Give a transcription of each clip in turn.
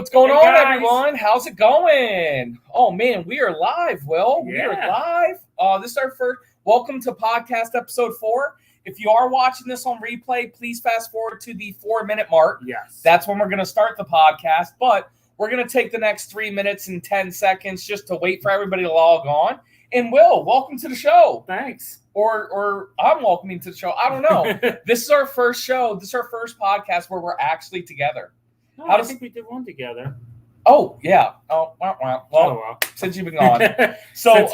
What's going on, guys. everyone? How's it going? Oh, man, we are live, Will. Yeah. We are live. This is our first. Welcome to podcast episode 4. If you are watching this on replay, please fast forward to the 4-minute mark. Yes. That's when we're going to start the podcast. But we're going to take the next 3 minutes and 10 seconds just to wait for everybody to log on. And Will, welcome to the show. Thanks. Or I'm welcoming to the show. I don't know. This is our first show. This is our first podcast where we're actually together. No, I think we did one together. Oh, yeah. Oh, well. Since you've been gone. So,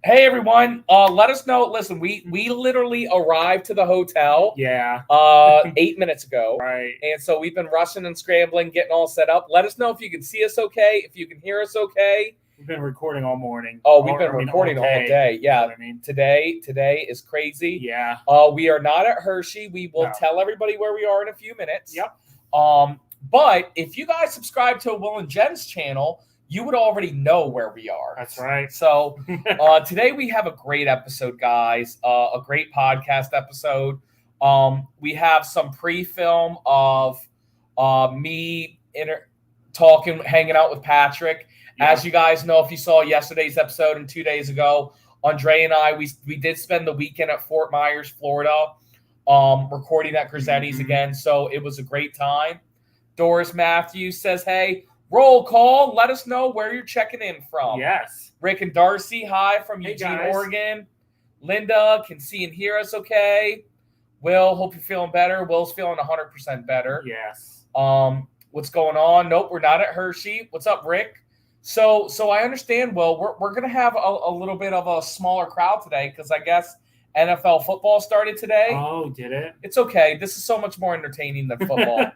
hey, everyone. Let us know. Listen, we literally arrived to the hotel 8 minutes ago. Right. And so we've been rushing and scrambling, getting all set up. Let us know if you can see us okay, if you can hear us okay. We've been recording all morning. Oh, we've been recording all day. Yeah. You know what I mean? Today is crazy. Yeah. We are not at Hershey. We will tell everybody where we are in a few minutes. Yep. But if you guys subscribe to Will and Jen's channel, you would already know where we are. That's right. So today we have a great episode, guys. A great podcast episode. We have some pre-film of me talking, hanging out with Patrick. Yeah. As you guys know, if you saw yesterday's episode and 2 days ago, Andre and I, we did spend the weekend at Fort Myers, Florida, recording at Grezenys again. So it was a great time. Doris Matthews says, hey, roll call. Let us know where you're checking in from. Yes. Rick and Darcy, hi from Eugene, guys. Oregon. Linda can see and hear us okay. Will, hope you're feeling better. Will's feeling 100% better. Yes. What's going on? Nope, we're not at Hershey. What's up, Rick? So I understand, Will, we're going to have a little bit of a smaller crowd today because I guess NFL football started today. Oh, did it? It's okay. This is so much more entertaining than football.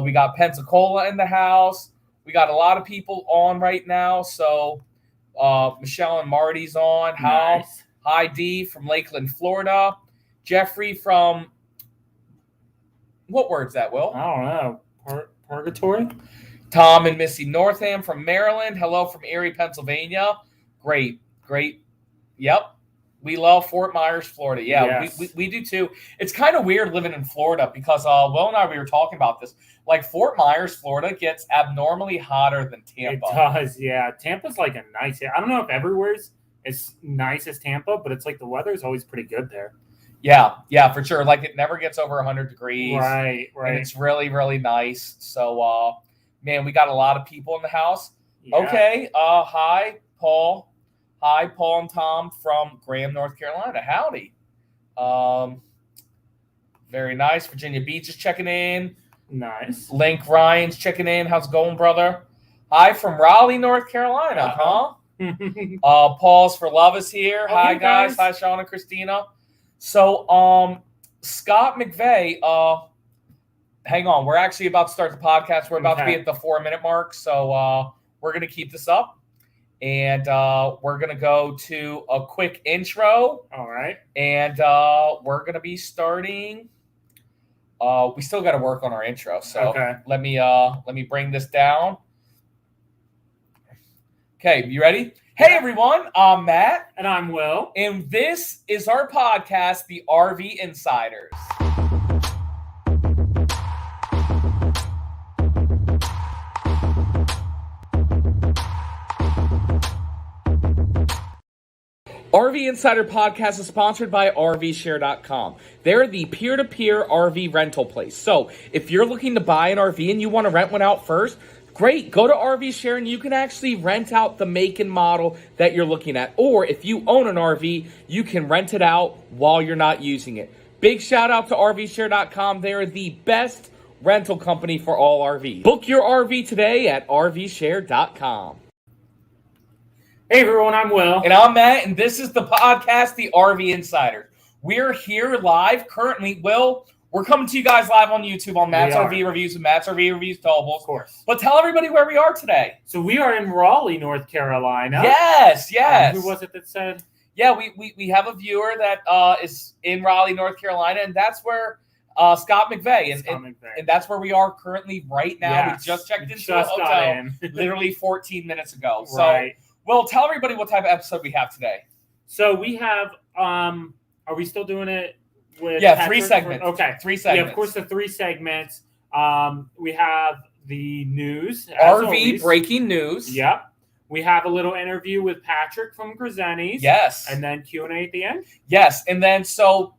We got Pensacola in the house. We got a lot of people on right now. So Michelle and Marty's on. Nice. Hi, D from Lakeland, Florida. Jeffrey from – what word's that, Will? I don't know. Purgatory? Tom and Missy Northam from Maryland. Hello from Erie, Pennsylvania. Great. Yep. We love Fort Myers, Florida. Yeah, yes. we do too. It's kind of weird living in Florida because Will and I, we were talking about this. Like Fort Myers, Florida gets abnormally hotter than Tampa. It does, yeah. Tampa's like a nice – I don't know if everywhere's as nice as Tampa, but it's like the weather is always pretty good there. Yeah, for sure. Like it never gets over 100 degrees. Right. And it's really, really nice. So, man, we got a lot of people in the house. Yeah. Okay. Hi, Paul. Hi, Paul and Tom from Graham, North Carolina. Howdy. Very nice. Virginia Beach is checking in. Nice. Link Ryan's checking in. How's it going, brother? Hi from Raleigh, North Carolina. Huh? Paul's for Love is here. Okay, hi, guys. Hi, Sean and Christina. So, Scott McVeigh, hang on. We're actually about to start the podcast. We're about to be at the 4-minute mark. So, we're going to keep this up. And we're going to go to a quick intro. All right. And we're going to be starting. We still got to work on our intro. So let me bring this down. Okay, you ready? Hey, everyone. I'm Matt. And I'm Will. And this is our podcast, The RV Insiders. RV Insider Podcast is sponsored by RVshare.com. They're the peer-to-peer RV rental place. So if you're looking to buy an RV and you want to rent one out first, great. Go to RVshare and you can actually rent out the make and model that you're looking at. Or if you own an RV, you can rent it out while you're not using it. Big shout out to RVshare.com. They're the best rental company for all RVs. Book your RV today at RVshare.com. Hey everyone, I'm Will. And I'm Matt, and this is the podcast, The RV Insider. We're here live currently. Will, we're coming to you guys live on YouTube on Matt's RV Reviews and Matt's RV Reviews Towables. Of course. But tell everybody where we are today. So we are in Raleigh, North Carolina. Yes. Who was it that said? Yeah, we have a viewer that is in Raleigh, North Carolina, and that's where Scott McVeigh. And that's where we are currently right now. Yes. We just checked into the hotel literally 14 minutes ago. Right. So, well, tell everybody what type of episode we have today. So we have, are we still doing it with Patrick? 3 segments. Okay. 3 segments. Yeah, of course, the 3 segments. We have the news. As RV always. breaking news. Yep. We have a little interview with Patrick from Grezenys. Yes. And then Q&A at the end. Yes. And then so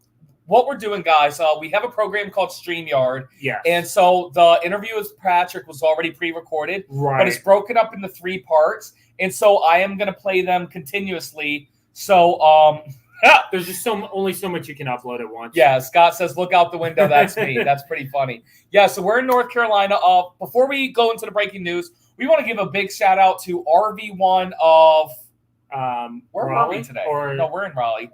what we're doing, guys, we have a program called StreamYard. Yes. And so the interview with Patrick was already pre-recorded. Right. But it's broken up into 3 parts. And so I am going to play them continuously. So there's just only so much you can upload at once. Yeah, Scott says, look out the window. That's me. That's pretty funny. Yeah, so we're in North Carolina. Before we go into the breaking news, we want to give a big shout out to RV1 of where Raleigh, were we today? Or, no, we're in Raleigh.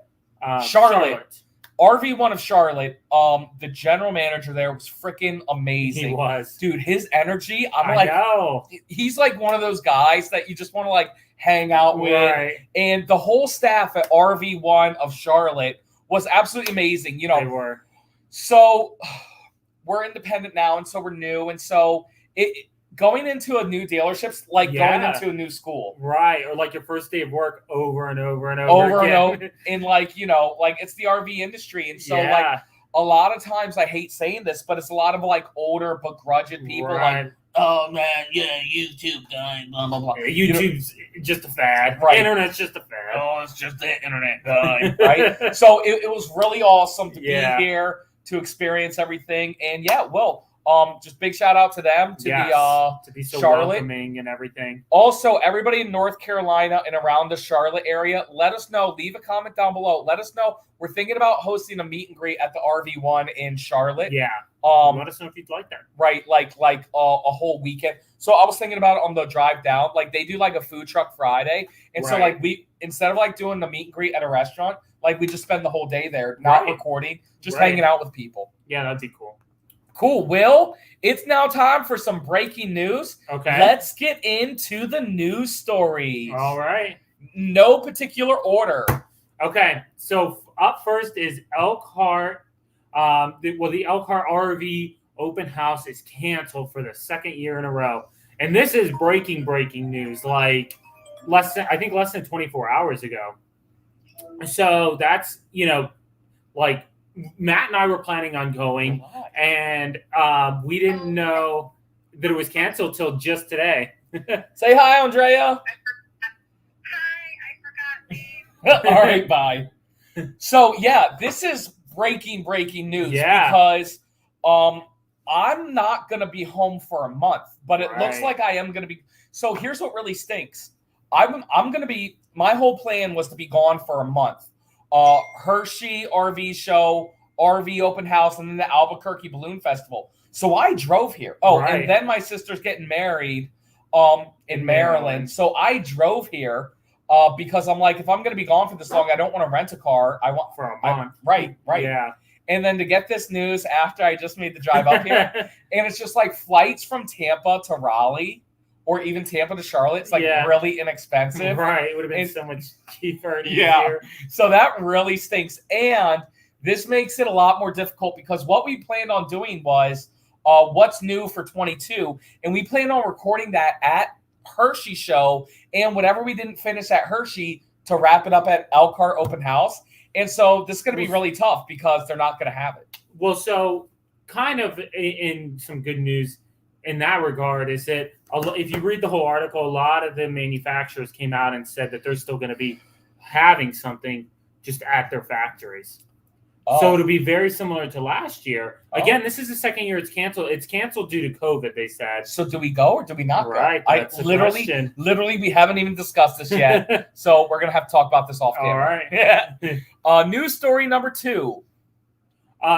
Charlotte. RV1 of Charlotte. The general manager there was freaking amazing. He was. Dude, his energy, I know. He's like one of those guys that you just want to like hang out with. Right. And the whole staff at RV1 of Charlotte was absolutely amazing. You know, They were. So we're independent now, and so we're new. And so going into a new dealership's like going into a new school. Right. Or like your first day of work over and over and over again. And over. And like, you know, like it's the RV industry. And so like a lot of times, I hate saying this, but it's a lot of like older begrudging people like, oh man, yeah, YouTube guy, blah blah blah. YouTube's just a fad. Right. Internet's just a fad. Oh, it's just the internet guy. Right. So it was really awesome to be here to experience everything. And just big shout out to them, to be so Charlotte, welcoming and everything. Also, everybody in North Carolina and around the Charlotte area, let us know. Leave a comment down below. Let us know. We're thinking about hosting a meet and greet at the RV1 in Charlotte. Yeah. Let us know if you'd like that. Right, like a whole weekend. So I was thinking about it on the drive down. Like they do like a food truck Friday, and so like we instead of like doing the meet and greet at a restaurant, like we just spend the whole day there, not recording, just hanging out with people. Yeah, that'd be cool. Cool. Will, it's now time for some breaking news. Okay. Let's get into the news stories. All right. No particular order. Okay. So up first is Elkhart. The Elkhart RV open house is canceled for the 2nd year in a row. And this is breaking news, like less than 24 hours ago. So that's, like Matt and I were planning on going, and we didn't know that it was canceled till just today. Say hi, Andrea. Hi, I forgot. All right, bye. So yeah, this is breaking news because I'm not gonna be home for a month, but it looks like I am gonna be. So here's what really stinks. I'm gonna be. My whole plan was to be gone for a month. Hershey RV show, RV open house, and then the Albuquerque Balloon Festival. So I drove here. And then my sister's getting married in Maryland. So I drove here because I'm like, if I'm going to be gone for this long, I don't want to rent a car. I want for a month. Right. Yeah. And then to get this news after I just made the drive up here, and it's just like flights from Tampa to Raleigh or even Tampa to Charlotte. It's like really inexpensive. Right. It would have been so much cheaper and easier. So that really stinks. And this makes it a lot more difficult because what we planned on doing was what's new for 22. And we planned on recording that at Hershey show and whatever we didn't finish at Hershey to wrap it up at Elkhart open house. And so this is going to be really tough because they're not going to have it. Well, so kind of in some good news in that regard is that if you read the whole article, a lot of the manufacturers came out and said that they're still going to be having something just at their factories. So it'll be very similar to last year. Again, this is the 2nd year it's canceled. It's canceled due to COVID, they said. So do we go or do we not go? Right. That's literally, we haven't even discussed this yet. So we're going to have to talk about this off camera. All right. Yeah. News story number 2.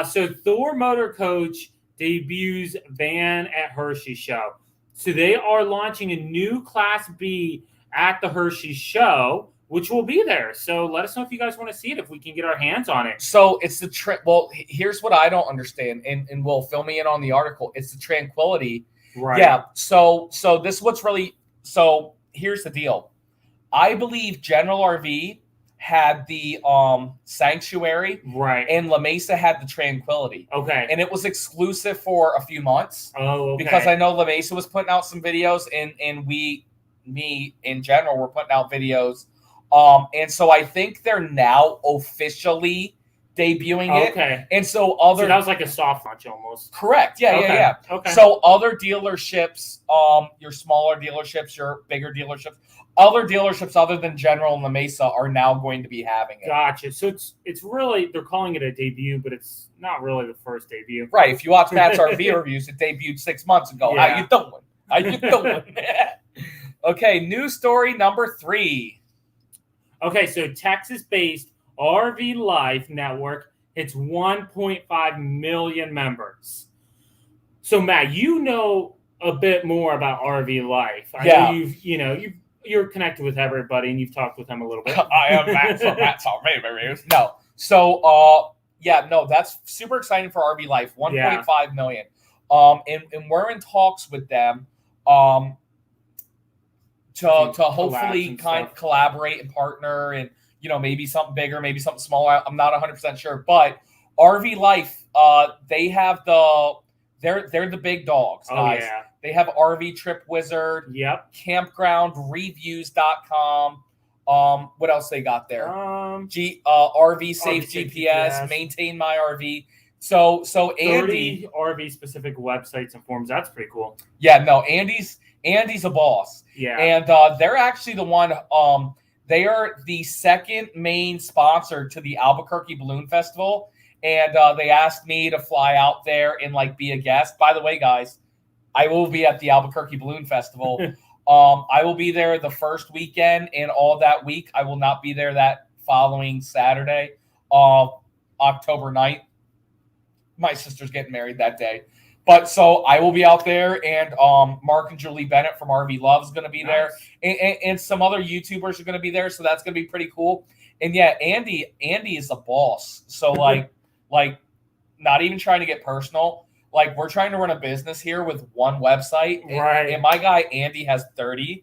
So Thor Motor Coach debuts van at Hershey show. So they are launching a new Class B at the Hershey show, which will be there. So let us know if you guys want to see it, if we can get our hands on it. So it's the well, here's what I don't understand, and Will fill me in on the article. It's the Tranquility. Right. Yeah. So this is what's really so here's the deal. I believe General RV had the Sanctuary. Right. And La Mesa had the Tranquility. Okay. And it was exclusive for a few months. Oh, okay. Because I know La Mesa was putting out some videos and me in general were putting out videos. And so I think they're now officially debuting it. Okay. And so So that was like a soft launch almost. Correct. Yeah, Okay. yeah. Okay. So other dealerships, your smaller dealerships, your bigger dealerships, other dealerships other than General and La Mesa are now going to be having it. Gotcha. So it's really, they're calling it a debut, but it's not really the first debut. Right. If you watch Matt's RV reviews, it debuted 6 months ago. Yeah. How you doing? How you doing? Okay, news story number 3. Okay, so Texas-based RV Life Network hits 1.5 million members. So Matt, you know a bit more about RV Life. I know you're connected with everybody and you've talked with them a little bit. I am Matt from Matt's RV reviews. No. So that's super exciting for RV Life. 1.5 million. And we're in talks with them to hopefully kind of collaborate and partner, and maybe something bigger, maybe something smaller. I'm not 100% sure, but RV Life, they have they're the big dogs, guys. Oh, yeah. They have RV Trip Wizard, yep, campgroundreviews.com. What else they got there? RV Safe GPS, Maintain My RV. So Andy, 30 RV specific websites and forums. That's pretty cool. Yeah, no, Andy's a boss. Yeah. And they're actually the one, they are the second main sponsor to the Albuquerque Balloon Festival. And they asked me to fly out there and be a guest. By the way, guys, I will be at the Albuquerque Balloon Festival. I will be there the first weekend, and all that week. I will not be there that following Saturday, October 9th. My sister's getting married that day. But so I will be out there, and Mark and Julie Bennett from RV Love is going to be there, and some other YouTubers are going to be there. So that's going to be pretty cool. And yeah, Andy is the boss. So like not even trying to get personal. We're trying to run a business here with one website, and my guy Andy has 30.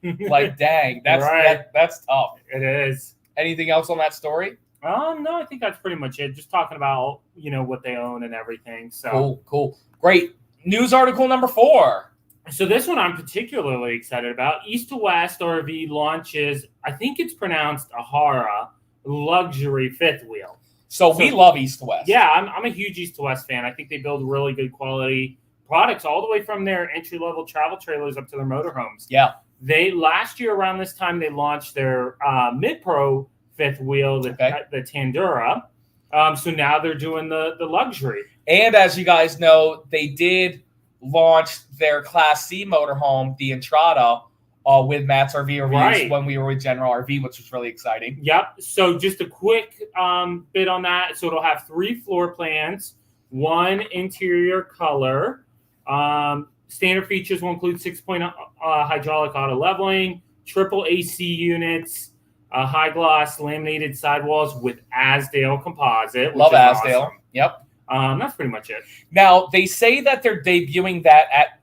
Dang, that's tough. It is. Anything else on that story? No, I think that's pretty much it. Just talking about what they own and everything. So cool, great. News article number 4. So this one I'm particularly excited about. East to West RV launches, I think it's pronounced Ahara, luxury fifth wheel. So we love East to West. Yeah, I'm a huge East to West fan. I think they build really good quality products all the way from their entry-level travel trailers up to their motorhomes. Yeah. Last year around this time, they launched their mid-pro fifth wheel, the Tandura. So now they're doing the luxury. And as you guys know, they did launch their Class C motorhome, the Entrada, with Matt's RV reviews when we were with General RV, which was really exciting. Yep. So just a quick bit on that. So it'll have 3 floor plans, 1 interior color. Standard features will include 6-point hydraulic auto leveling, triple AC units, high gloss laminated sidewalls with Azdale composite. Love Azdale. Awesome. Yep. That's pretty much it. Now they say that they're debuting that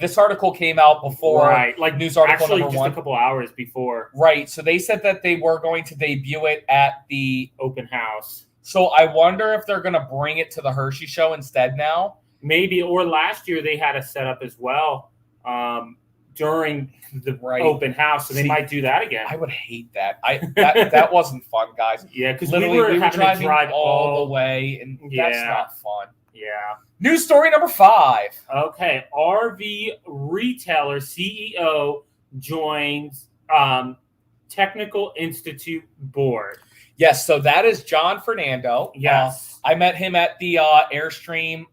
this article came out before, right? News article actually number just 1. a couple hours before, right? So they said that they were going to debut it at the open house. So I wonder if they're going to bring it to the Hershey show instead now. Maybe, or last year they had a setup as well during the open house, so they might do that again. I would hate that. That wasn't fun, guys. Yeah, because we were having to drive all the way, and that's not fun. Yeah. News story number 5. Okay, RV retailer CEO joins Technical Institute board. Yes, so that is John Fernando. Yes, I met him at the Airstream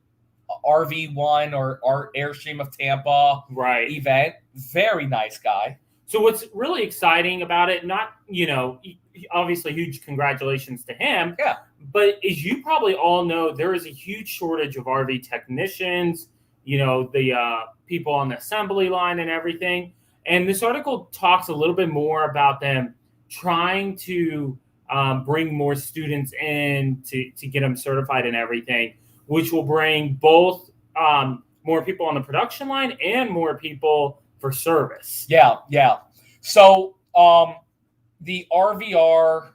RV1 or Airstream of Tampa event. Very nice guy. So what's really exciting about it, not, obviously huge congratulations to him. Yeah. But as you probably all know, there is a huge shortage of RV technicians, the people on the assembly line and everything. And this article talks a little bit more about them trying to bring more students in to get them certified and everything, which will bring both more people on the production line and more people for service. Yeah. So the RVR,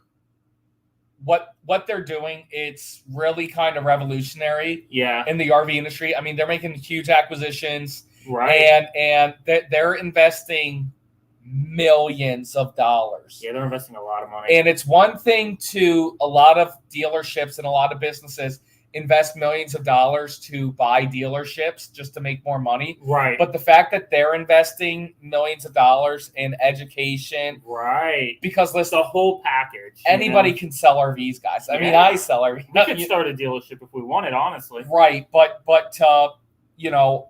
what they're doing, it's really kind of revolutionary in the RV industry. I mean, they're making huge acquisitions, and they're investing millions of dollars. Yeah, they're investing a lot of money. And it's one thing to a lot of dealerships and a lot of businesses invest millions of dollars to buy dealerships just to make more money. Right. But the fact that they're investing millions of dollars in education. Right. Because listen, the whole package. Anybody can sell RVs, guys. I mean, I sell RVs. We could start a dealership if we wanted, honestly. Right. But you know,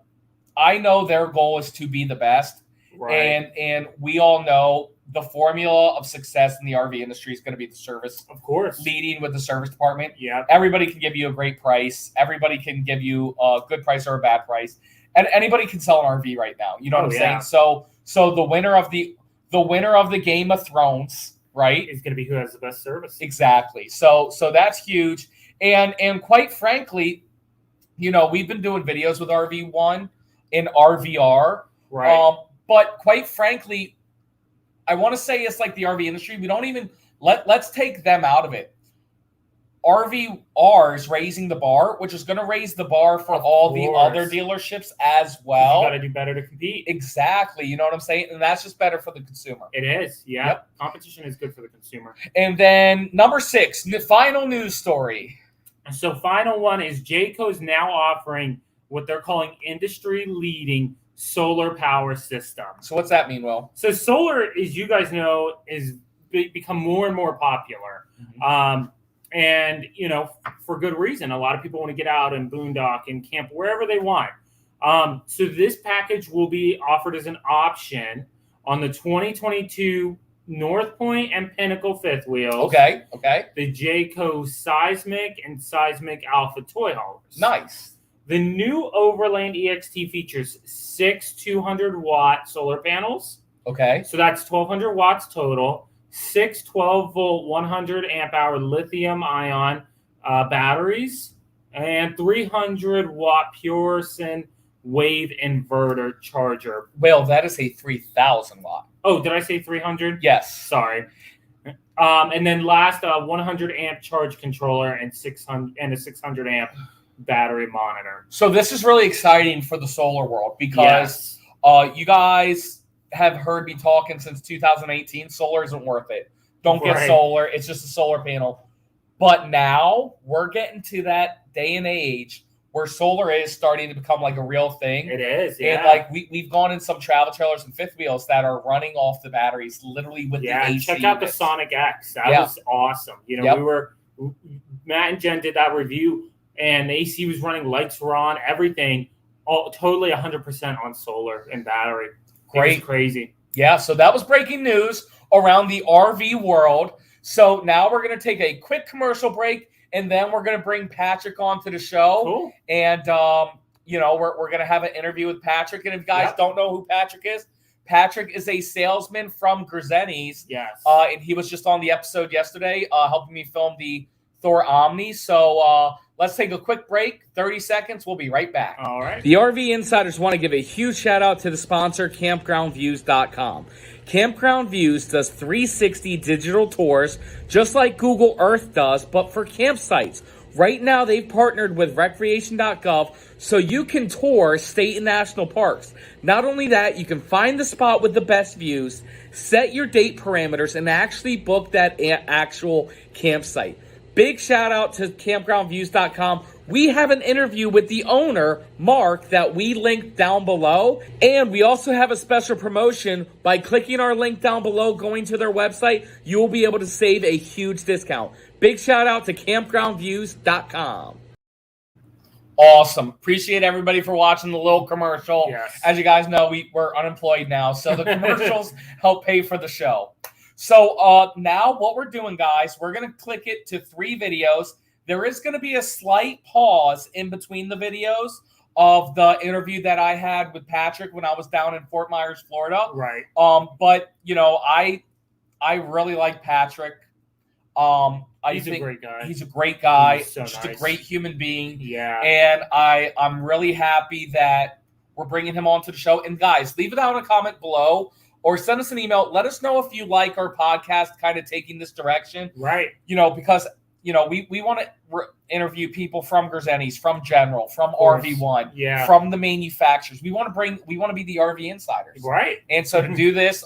I know their goal is to be the best. Right. And we all know the formula of success in the RV industry is going to be the service. Of course. Leading with the service department. Yeah. Everybody can give you a great price. Everybody can give you a good price or a bad price. And anybody can sell an RV right now. You know what I'm saying? So the winner of the Game of Thrones, right, is going to be who has the best service. Exactly. So that's huge. And quite frankly, you know, we've been doing videos with RV1 in RVR. Right. But quite frankly, I want to say it's like the RV industry. We don't even let's take them out of it. RVR is raising the bar, which is going to raise the bar for all the other dealerships as well. You got to do better to compete. Exactly. You know what I'm saying? And that's just better for the consumer. It is. Yeah. Yep. Competition is good for the consumer. And then number 6, the final news story. So final one is Jayco is now offering what they're calling industry-leading solar power system. So what's that mean, Will? So solar, as you guys know, is become more and more popular. Mm-hmm. And, you know, for good reason. A lot of people want to get out and boondock and camp wherever they want. So this package will be offered as an option on the 2022 North Point and Pinnacle fifth wheels. Okay. The Jayco Seismic and Seismic Alpha toy haulers. Nice. The new Overland EXT features 6 200-watt solar panels. Okay. So that's 1,200 watts total. 6 12-volt, 100-amp-hour lithium-ion batteries. And 300-watt Purison wave inverter charger. Well, that is a 3,000-watt. Oh, did I say 300? Yes. Sorry. And then last, 100-amp charge controller and a 600-amp battery monitor. So this is really exciting for the solar world because you guys have heard me talking since 2018. Solar isn't worth it. Don't get solar. It's just a solar panel. But now we're getting to that day and age where solar is starting to become like a real thing. It is, yeah. And like we've gone in some travel trailers and fifth wheels that are running off the batteries literally with the AC. Check out the Sonic X. That was awesome. You know, Matt and Jen did that review, and the AC was running, lights were on, everything, all totally 100% on solar and battery. Great. Crazy. Yeah, so that was breaking news around the RV world. So now we're going to take a quick commercial break, and then we're going to bring Patrick onto the show. Cool. And, you know, we're going to have an interview with Patrick. And if you guys don't know who Patrick is a salesman from Grezenys. Yes. And he was just on the episode yesterday helping me film the Thor Omni. So let's take a quick break, 30 seconds. We'll be right back. All right. The RV Insiders want to give a huge shout out to the sponsor, CampgroundViews.com. Campground Views does 360 digital tours, just like Google Earth does, but for campsites. Right now, they've partnered with recreation.gov so you can tour state and national parks. Not only that, you can find the spot with the best views, set your date parameters, and actually book that actual campsite. Big shout out to campgroundviews.com. We have an interview with the owner, Mark, that we linked down below. And we also have a special promotion. By clicking our link down below, going to their website, you will be able to save a huge discount. Big shout out to campgroundviews.com. Awesome. Appreciate everybody for watching the little commercial. Yes. As you guys know, we're unemployed now, so the commercials help pay for the show. So now what we're doing, guys, we're going to click it to 3 videos. There is going to be a slight pause in between the videos of the interview that I had with Patrick when I was down in Fort Myers, Florida. Right. But, you know, I really like Patrick. He's a great guy. He's a great guy. He's so just nice. a great human being. Yeah. And I'm really happy that we're bringing him onto the show. And, guys, leave it down a comment below. Or send us an email. Let us know if you like our podcast kind of taking this direction. Right. You know, because we want to interview people from Grezenys, from General, from RV1, yeah, from the manufacturers. We want to be the RV insiders, right? And so to do this,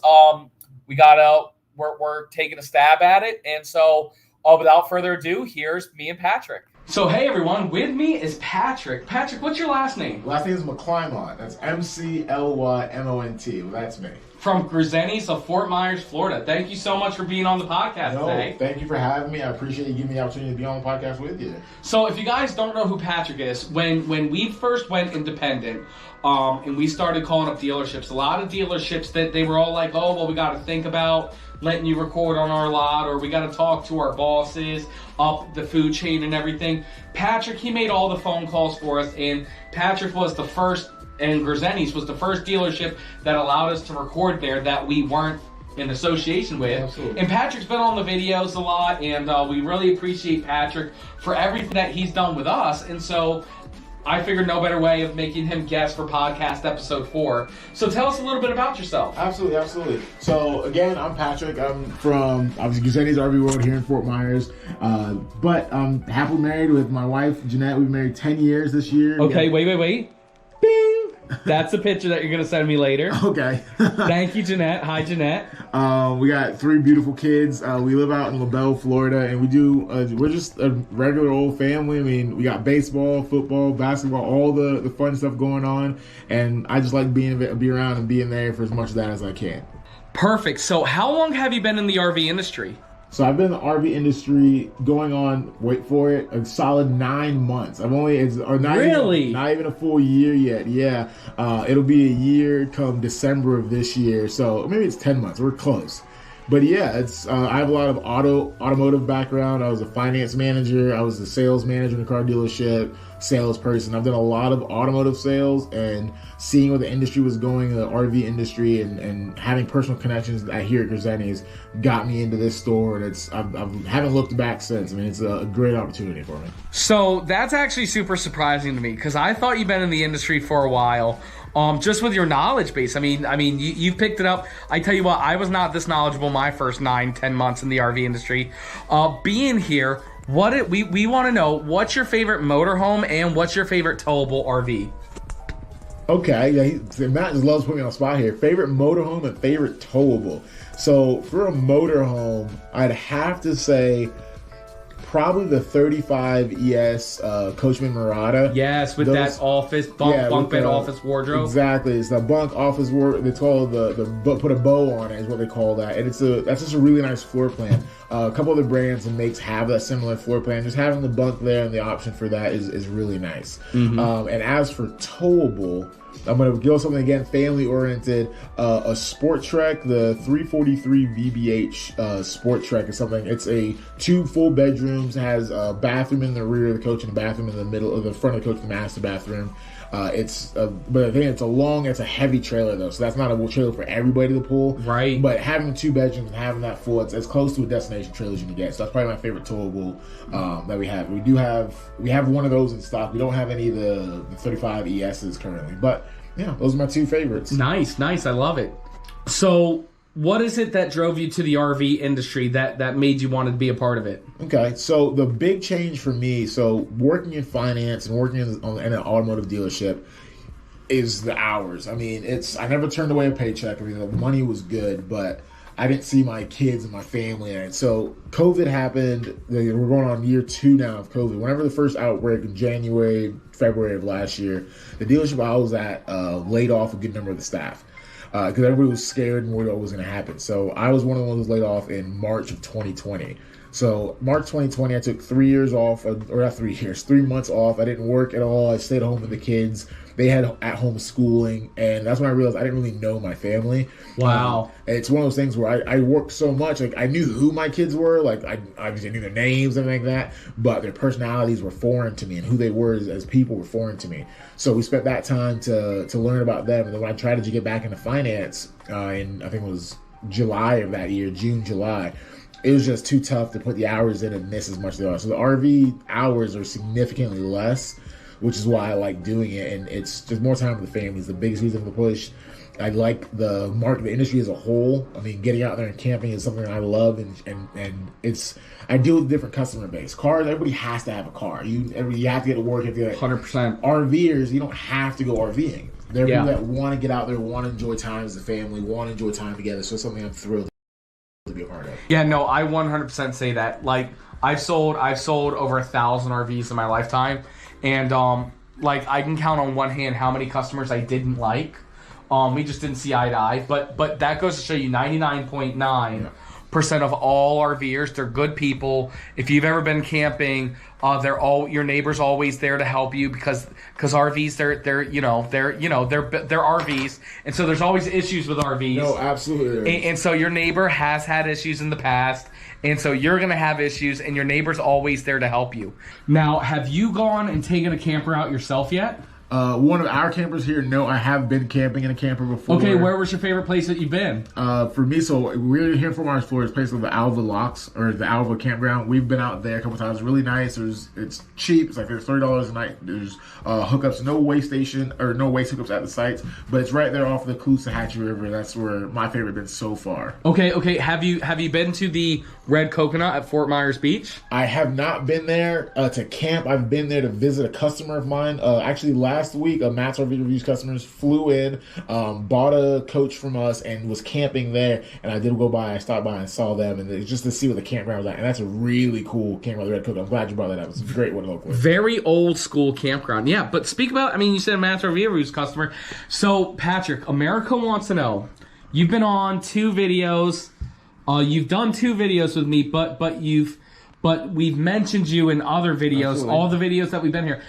we're taking a stab at it. And so, without further ado, here's me and Patrick. So hey everyone, with me is Patrick. Patrick, what's your last name? Last name is McClymont. That's McLymont. Well, that's me. From Grezenys of Fort Myers, Florida. Thank you so much for being on the podcast today. Thank you for having me. I appreciate you giving me the opportunity to be on the podcast with you. So if you guys don't know who Patrick is, when we first went independent, and we started calling up dealerships, a lot of dealerships that they were all like, oh, well, we got to think about letting you record on our lot, or we got to talk to our bosses up the food chain and everything. Patrick, he made all the phone calls for us, and Patrick was the first, and Grezenys was the first dealership that allowed us to record there that we weren't in association with. Absolutely. And Patrick's been on the videos a lot, and we really appreciate Patrick for everything that he's done with us. And so I figured no better way of making him guest for podcast episode 4. So tell us a little bit about yourself. Absolutely. So again, I'm Patrick. I'm from obviously Grezenys RV World here in Fort Myers. But I'm happily married with my wife, Jeanette. We've been married 10 years this year. Okay, wait. Bing! That's a picture that you're going to send me later. Okay. Thank you, Jeanette. Hi, Jeanette. We got 3 beautiful kids. We live out in LaBelle, Florida, and we're just a regular old family. I mean, we got baseball, football, basketball, all the fun stuff going on, and I just like be around and being there for as much of that as I can. Perfect. So how long have you been in the RV industry? So I've been in the RV industry going on, wait for it, a solid 9 months. Not even a full year yet. Yeah, it'll be a year come December of this year. So maybe it's 10 months. We're close. But yeah, I have a lot of automotive background. I was a finance manager. I was a sales manager in a car dealership, salesperson. I've done a lot of automotive sales, and seeing where the industry was going, the RV industry, and having personal connections here at Grezenys got me into this store, and I haven't looked back since. I mean, it's a great opportunity for me. So that's actually super surprising to me, because I thought you've been in the industry for a while. Just with your knowledge base, I mean, you've picked it up. I tell you what, I was not this knowledgeable my first 9-10 months in the RV industry. Being here, we want to know, what's your favorite motorhome and what's your favorite towable RV? Okay, yeah, Matt just loves putting me on the spot here. Favorite motorhome and favorite towable. So for a motorhome, I'd have to say probably the 35 ES Coachman Murata. Yes, with that office bunk bed office wardrobe. Exactly, it's the bunk office wardrobe. They call the put a bow on it is what they call that, and that's just a really nice floor plan. A couple other brands and makes have that similar floor plan. Just having the bunk there and the option for that is really nice. Mm-hmm. And as for towable, I'm going to go something again family oriented. A Sport Trek, the 343 VBH Sport Trek is something. It's 2 full bedrooms, has a bathroom in the rear of the coach and a bathroom in the middle of the front of the coach, the master bathroom. But I think it's a heavy trailer though, so that's not a trailer for everybody to pull. Right. But having 2 bedrooms and having that full, it's as close to a destination trailer as you can get. So that's probably my favorite towable that we have. We have one of those in stock. We don't have any of the 35 ESs currently, but yeah, those are my 2 favorites. Nice. I love it. So what is it that drove you to the RV industry that made you want to be a part of it? Okay, so the big change for me, so working in finance and working in an automotive dealership, is the hours. I mean, I never turned away a paycheck. I mean, the money was good, but I didn't see my kids and my family. And so COVID happened. We're going on year 2 now of COVID. Whenever the first outbreak in January, February of last year, the dealership I was at laid off a good number of the staff. Because everybody was scared and worried what was going to happen. So I was one of the ones who was laid off in March of 2020. So March 2020, I took 3 years off, or not 3 years, 3 months off. I didn't work at all. I stayed home with the kids. They had at-home schooling, and that's when I realized I didn't really know my family. Wow. It's one of those things where I worked so much. Like, I knew who my kids were. Like, I obviously knew their names and everything like that, but their personalities were foreign to me, and who they were as people were foreign to me. So we spent that time to learn about them. And then when I tried to get back into finance in, I think it was July of that year, June, July, it was just too tough to put the hours in and miss as much as they are. So the RV hours are significantly less, which is why I like doing it. And it's just more time with the family. It's the biggest reason for the push. I like the market, the industry as a whole. I mean, getting out there and camping is something I love, and it's, I deal with a different customer base. Cars, everybody has to have a car. You have to get to work. You have to get 100%. RVers, you don't have to go RVing. There are Yeah. people that want to get out there, want to enjoy time as a family, want to enjoy time together. So it's something I'm thrilled to be a part of. Yeah, no, I 100% say that. Like, I've sold over 1,000 RVs in my lifetime, and like I can count on one hand how many customers I didn't like. We just didn't see eye to eye, but that goes to show you 99.9% of all RVers, they're good people. If you've ever been camping, your neighbor's always there to help you because RVs they're RVs, and so there's always issues with RVs. No, absolutely. And so your neighbor has had issues in the past, and so you're gonna have issues, and your neighbor's always there to help you. Now, have you gone and taken a camper out yourself yet? One of our campers here, no, I have been camping in a camper before. Okay, where was your favorite place that you've been? For me, so we're here from our Florida, place called the Alva Locks, or the Alva Campground. We've been out there a couple times. Really nice. It's cheap. It's like there's $30 a night. There's hookups, no way station or no waste hookups at the sites, but it's right there off the Caloosahatchee River. That's where my favorite been so far. Okay. Have you been to the Red Coconut at Fort Myers Beach? I have not been there to camp. I've been there to visit a customer of mine. Actually, last week, Matt's RV Reviews customers flew in, bought a coach from us, and was camping there. And I did go by. I stopped by and saw them, and just to see what the campground was like. And that's a really cool campground, the Red Coconut. I'm glad you brought that up. It's a great one to look with. Very old school campground. Yeah, but speak about, I mean, you said Matt's RV Reviews customer. So, Patrick, America wants to know, you've been on 2 videos. You've done 2 videos with me, but we've mentioned you in other videos. Absolutely. All the videos that we've been here.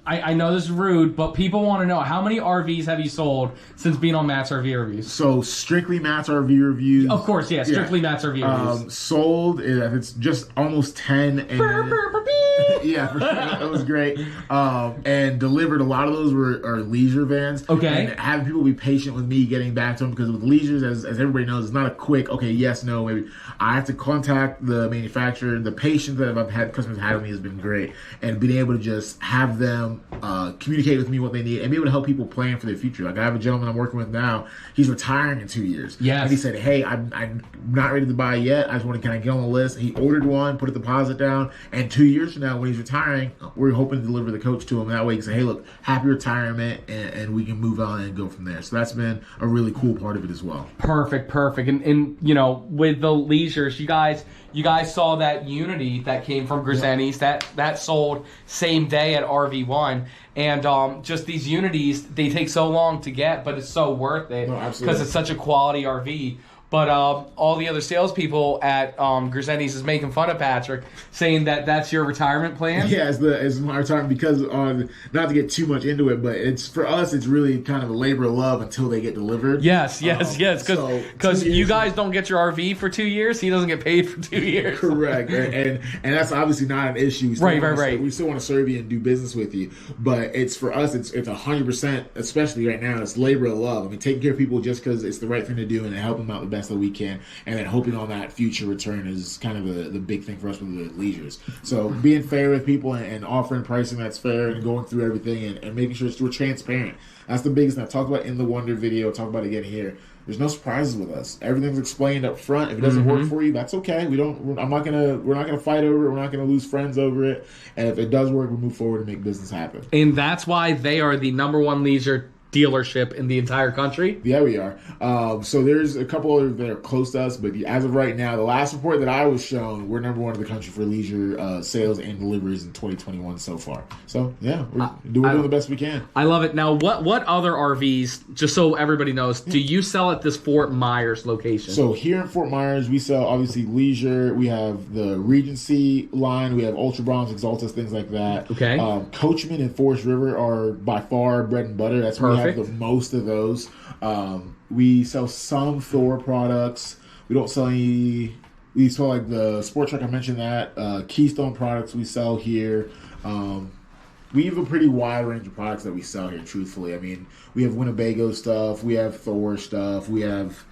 I know this is rude, but people want to know, how many RVs have you sold since being on Matt's RV Reviews? So strictly Matt's RV Reviews. Of course, yeah, strictly Matt's RV Reviews. Sold, it's just almost 10. And yeah, for sure. That was great. And delivered, a lot of those are leisure vans. Okay. And having people be patient with me getting back to them, because with leisures, as everybody knows, it's not a quick, okay, yes, no, maybe. I have to contact the manufacturer. The patience that I've had, customers had with me has been great. And being able to just have them communicate with me what they need and be able to help people plan for their future. Like I have a gentleman I'm working with now. He's retiring in 2 years. Yes. And he said, hey, I'm not ready to buy yet. I just want to, can I get on the list? He ordered one, put a deposit down, and 2 years from now when he's retiring, we're hoping to deliver the coach to him. That way he can say, hey, look, happy retirement, and we can move on and go from there. So that's been a really cool part of it as well. Perfect. And with the leisures, you guys saw that Unity that came from Grezenys that sold same day at RV1, and just these Unities, they take so long to get, but it's so worth it because it's such a quality RV. But all the other salespeople at Grezenys is making fun of Patrick, saying that that's your retirement plan. Yeah, it's my retirement, because not to get too much into it, but it's for us. It's really kind of a labor of love until they get delivered. Yes. Because you guys don't get your RV for 2 years, he doesn't get paid for 2 years. Correct, and that's obviously not an issue. Right. We still want to serve you and do business with you, but it's for us. It's 100%, especially right now. It's labor of love. I mean, taking care of people just because it's the right thing to do and help them out the best that we can, and then hoping on that future return is kind of the big thing for us with the leisures. So being fair with people and offering pricing that's fair and going through everything and making sure we're transparent. That's the biggest thing. I talked about in the Wonder video, talk about it again here. There's no surprises with us. Everything's explained up front. If it doesn't work for you, that's okay. We're not gonna fight over it. We're not gonna lose friends over it. And if it does work, we move forward and make business happen. And that's why they are the #1 leisure dealership in the entire country. Yeah, we are. So there's a couple others that are close to us, but as of right now, the last report that I was shown, we're #1 in the country for leisure sales and deliveries in 2021 so far. So yeah, we're doing the best we can. I love it. Now, what other RVs, just so everybody knows, do you sell at this Fort Myers location? So here in Fort Myers, we sell obviously leisure. We have the Regency line. We have Ultra Bronze, Exaltas, things like that. Okay. Coachman and Forest River are by far bread and butter. That's where we have the most of those. We sell some Thor products. We don't sell any. We sell like the Sport Truck. I mentioned that. Keystone products we sell here. We have a pretty wide range of products that we sell here, truthfully. I mean, we have Winnebago stuff. We have Thor stuff. We have...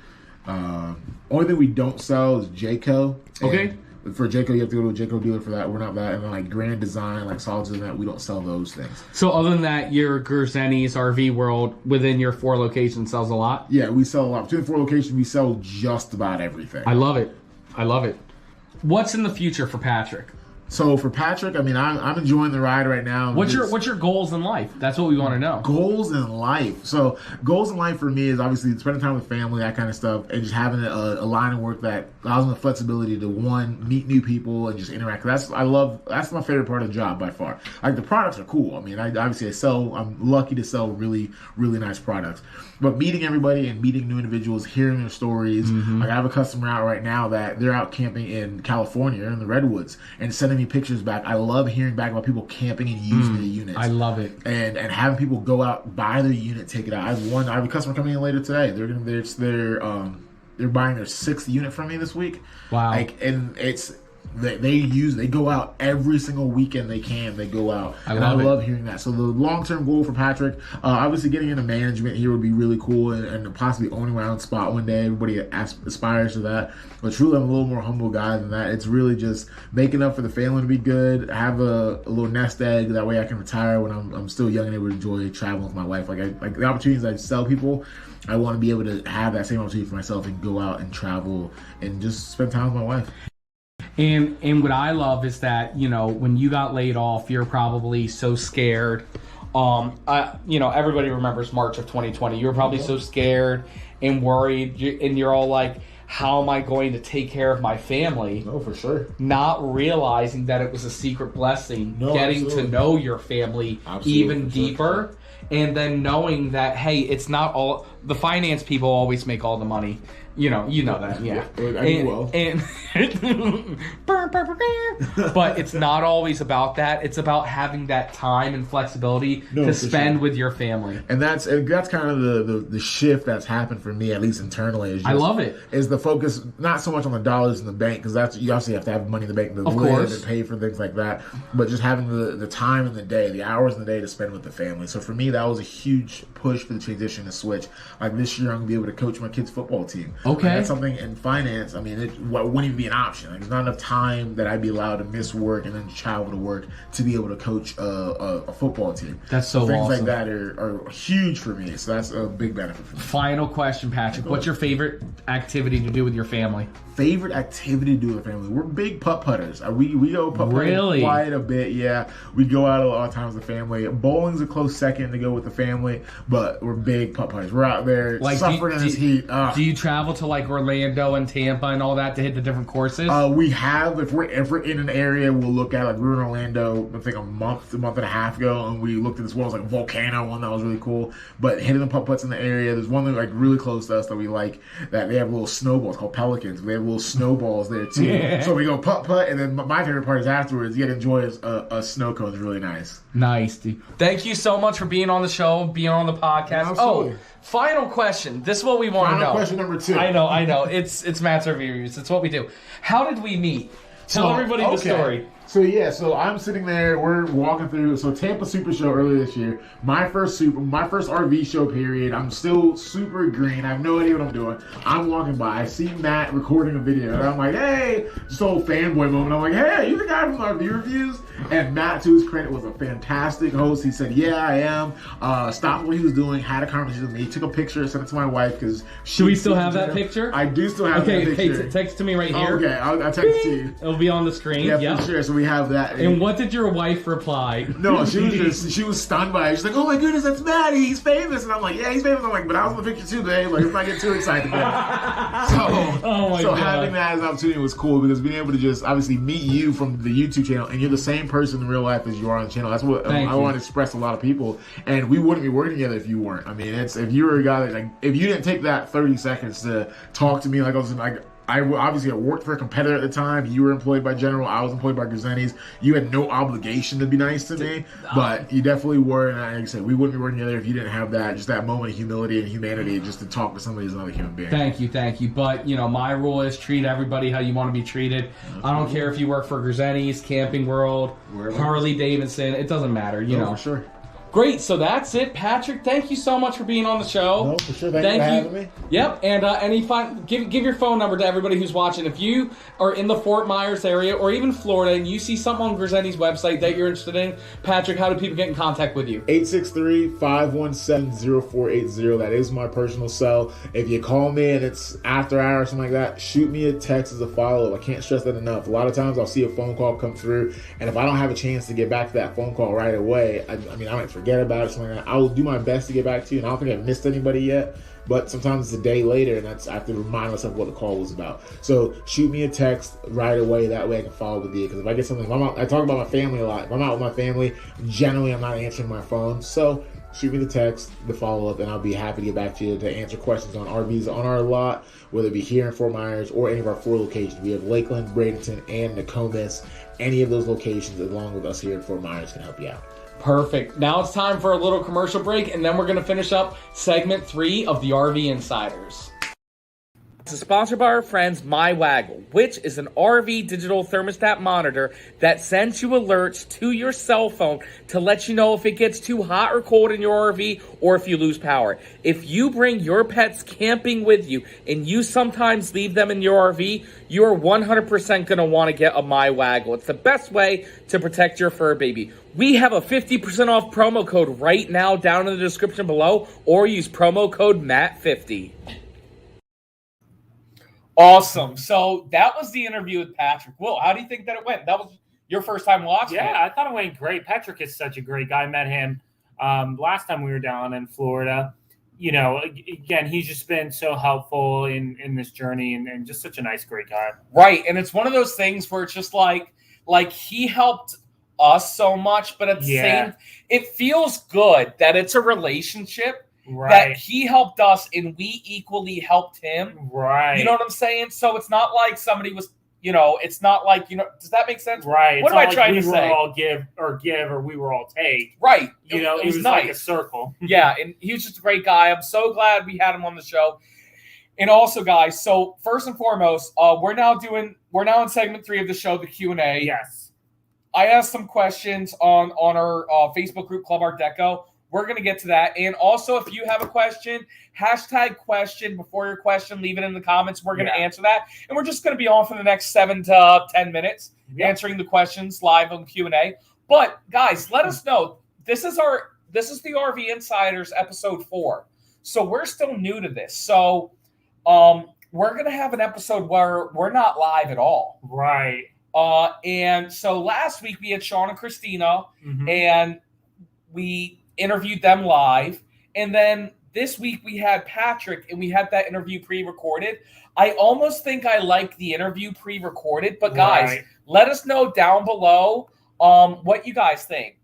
only thing we don't sell is Jayco. Okay. For Jayco, you have to go to a Jayco dealer for that. We're not that. And then like Grand Design, like Solids and that, we don't sell those things. So other than that, your Grezenys RV World within your 4 locations sells a lot? Yeah, we sell a lot. Between the 4 locations, we sell just about everything. I love it. I love it. What's in the future for Patrick? So for Patrick, I mean, I'm enjoying the ride right now. What's your goals in life? That's what we want to know. Goals in life. So goals in life for me is obviously spending time with family, that kind of stuff, and just having a line of work that allows me the flexibility to meet new people and just interact. That's my favorite part of the job by far. Like the products are cool. I mean, I'm lucky to sell really, really nice products. But meeting everybody and meeting new individuals, hearing their stories. Like I have a customer out right now that they're out camping in California in the Redwoods and sending me pictures back. I love hearing back about people camping and using the units. I love it. And having people go out, buy their unit, take it out. I have a customer coming in later today. They're buying their 6th unit from me this week. Wow. And it's they go out every single weekend they can. They go out. I love hearing that. So the long-term goal for Patrick, obviously getting into management here would be really cool and possibly owning my own spot one day. Everybody aspires to that. But truly, I'm a little more humble guy than that. It's really just making up for the family to be good, have a little nest egg. That way I can retire when I'm still young and able to enjoy traveling with my wife. Like the opportunities I sell people, I want to be able to have that same opportunity for myself and go out and travel and just spend time with my wife. And what I love is that, when you got laid off, you're probably so scared. Everybody remembers March of 2020. You were probably so scared and worried, and you're all like, how am I going to take care of my family? No, for sure. Not realizing that it was a secret blessing, getting to know your family even deeper. Sure. And then knowing that, hey, it's not all the finance people always make all the money. You know that, yeah. But it's not always about that. It's about having that time and flexibility to spend with your family. And that's kind of the shift that's happened for me, at least internally. I love it. Is the focus not so much on the dollars in the bank, because you obviously have to have money in the bank to live and pay for things like that, but just having the time in the day, the hours in the day to spend with the family. So for me, that was a huge push for the transition to switch. Like this year, I'm gonna be able to coach my kids' football team. Okay. Like that's something in finance. I mean, it wouldn't even be an option. Like, there's not enough time that I'd be allowed to miss work and then travel to work to be able to coach a football team. That's so things awesome. like that are huge for me. So that's a big benefit for me. Final question, Patrick. What's your favorite activity to do with your family? Favorite activity to do with the family? We're big putt-putters. We go putt-putting quite a bit, yeah. We go out a lot of times with the family. Bowling's a close second to go with the family, but we're big putt-putters. We're out there suffering in this heat. Do you travel to like Orlando and Tampa and all that to hit the different courses? We have. If we're in an area, we'll look at, like, we were in Orlando, I think a month and a half ago, and we looked at this one. It was like a volcano one that was really cool. But hitting the putt-putts in the area, there's one that like really close to us that we like, that they have little snowballs called Pelicans. They have little snowballs there too. Yeah. So we go putt, and then my favorite part is afterwards, you get to enjoy a snow cone. It's really nice. Nice, dude. Thank you so much for being on the show, being on the podcast. Absolutely. Oh, final question. This is what we want to know. Final question number 2. I know. It's Matt's reviews. It's what we do. How did we meet? Tell everybody the story. So I'm sitting there. We're walking through. So Tampa Super Show earlier this year. My first RV show period. I'm still super green. I have no idea what I'm doing. I'm walking by. I see Matt recording a video, and I'm like, "Hey!" Just a whole fanboy moment. I'm like, "Hey, you the guy from RV Reviews?" And Matt, to his credit, was a fantastic host. He said, "Yeah, I am." Stopped what he was doing, had a conversation with me, took a picture, sent it to my wife because. Do we still have that picture? I do still have that picture. Okay, text to me right here. Okay, I'll text it to you. It'll be on the screen. Yeah, for sure. So we have that. And what did your wife reply? No, she was stunned by it. She's like, "Oh my goodness, that's Matt. He's famous." And I'm like, "Yeah, he's famous." I'm like, "But I was in the picture too, babe. Like, let's not get too excited." So having that as an opportunity was cool because being able to just obviously meet you from the YouTube channel, and you're the same person in real life as you are on the channel. That's what I want to express to a lot of people. And we wouldn't be working together if you weren't. I mean, if you were a guy that, like, if you didn't take that 30 seconds to talk to me, like I was like. I obviously worked for a competitor at the time. You were employed by General. I was employed by Grezenys. You had no obligation to be nice to me, but you definitely were. And like I said, we wouldn't be working together if you didn't have that, just that moment of humility and humanity, just to talk to somebody as another human being. Thank you. But, my rule is treat everybody how you want to be treated. I don't care if you work for Grezenys, Camping World, Harley Davidson. It doesn't matter, For sure. Great, so that's it. Patrick, thank you so much for being on the show. No, for sure. Thank you for having me. Yep, and give your phone number to everybody who's watching. If you are in the Fort Myers area or even Florida and you see something on Grezenys' website that you're interested in, Patrick, how do people get in contact with you? 863-517-0480. That is my personal cell. If you call me and it's after hours or something like that, shoot me a text as a follow-up. I can't stress that enough. A lot of times I'll see a phone call come through, and if I don't have a chance to get back to that phone call right away, I might forget about it or something like that. I will do my best to get back to you, and I don't think I've missed anybody yet, but sometimes it's a day later, and I have to remind myself what the call was about. So shoot me a text right away. That way I can follow with you, because if I get something, I talk about my family a lot. If I'm out with my family, generally I'm not answering my phone. So shoot me the text, the follow-up, and I'll be happy to get back to you to answer questions on RVs on our lot, whether it be here in Fort Myers or any of our 4 locations. We have Lakeland, Bradenton, and Nokomis. Any of those locations, along with us here in Fort Myers, can help you out. Perfect. Now it's time for a little commercial break, and then we're going to finish up segment 3 of the RV Insiders. It's sponsored by our friends MyWaggle, which is an RV digital thermostat monitor that sends you alerts to your cell phone to let you know if it gets too hot or cold in your RV or if you lose power. If you bring your pets camping with you and you sometimes leave them in your RV, you're 100% going to want to get a MyWaggle. It's the best way to protect your fur baby. We have a 50% off promo code right now down in the description below, or use promo code MATT50. Awesome. So that was the interview with Patrick. Will, how do you think that it went? That was your first time watching it. Yeah, I thought it went great. Patrick is such a great guy. I met him last time we were down in Florida. You know, again, he's just been so helpful in this journey and just such a nice, great guy. Right. And it's one of those things where it's just like he helped us so much, but at the same, it feels good that it's a relationship. Right. That he helped us and we equally helped him. Right. You know what I'm saying? So it's not like somebody was, it's not like, does that make sense? Right. What am I trying to say? We were all give or we were all take. Right. It was nice. like a circle. Yeah. And he was just a great guy. I'm so glad we had him on the show. And also, guys, so first and foremost, we're now in segment 3 of the show, the Q&A. Yes. I asked some questions on our Facebook group, Club Art Deco. We're going to get to that. And also, if you have a question, hashtag question before your question. Leave it in the comments. We're going to answer that. And we're just going to be on for the next 7 to 10 minutes answering the questions live on Q&A. But, guys, let us know. This is the RV Insiders episode 4. So we're still new to this. So we're going to have an episode where we're not live at all. Right. And so last week we had Sean and Christina, and we interviewed them live, and then this week we had Patrick, and we had that interview pre-recorded. I almost think I like the interview pre-recorded, but guys, let us know down below what you guys think.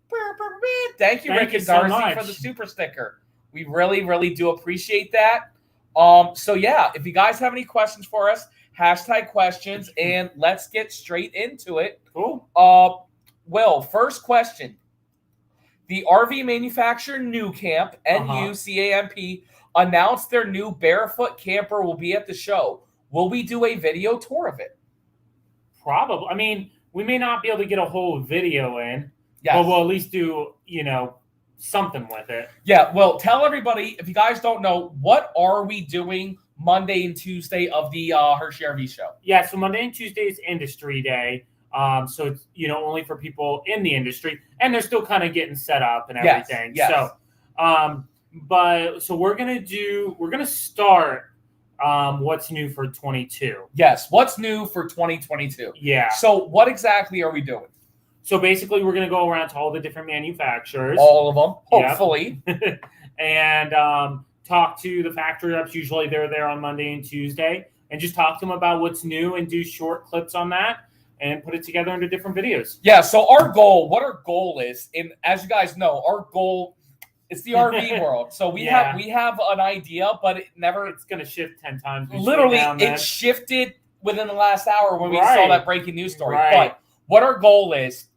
Thank you, Rick and Darcy, for the super sticker. We really, really do appreciate that. So yeah, if you guys have any questions for us, hashtag questions, and let's get straight into it. Cool. Will, first question. The RV manufacturer New Camp, NUCAMP, announced their new barefoot camper will be at the show. Will we do a video tour of it? Probably. I mean, we may not be able to get a whole video in, yes, but we'll at least do, something with it. Yeah, well, tell everybody, if you guys don't know, what are we doing Monday and Tuesday of the Hershey RV show? Yeah, so Monday and Tuesday is Industry Day. So it's, only for people in the industry, and they're still kind of getting set up and everything. Yes. So, we're going to start what's new for 22. Yes. What's new for 2022? Yeah. So what exactly are we doing? So basically we're going to go around to all the different manufacturers. All of them, hopefully. Yep. And talk to the factory reps. Usually they're there on Monday and Tuesday, and just talk to them about what's new and do short clips on that and put it together into different videos. Yeah, so what our goal is, and as you guys know, our goal is the RV world. So we have an idea, but it's going to shift 10 times. Literally, it shifted within the last hour when we saw that breaking news story. But what our goal is,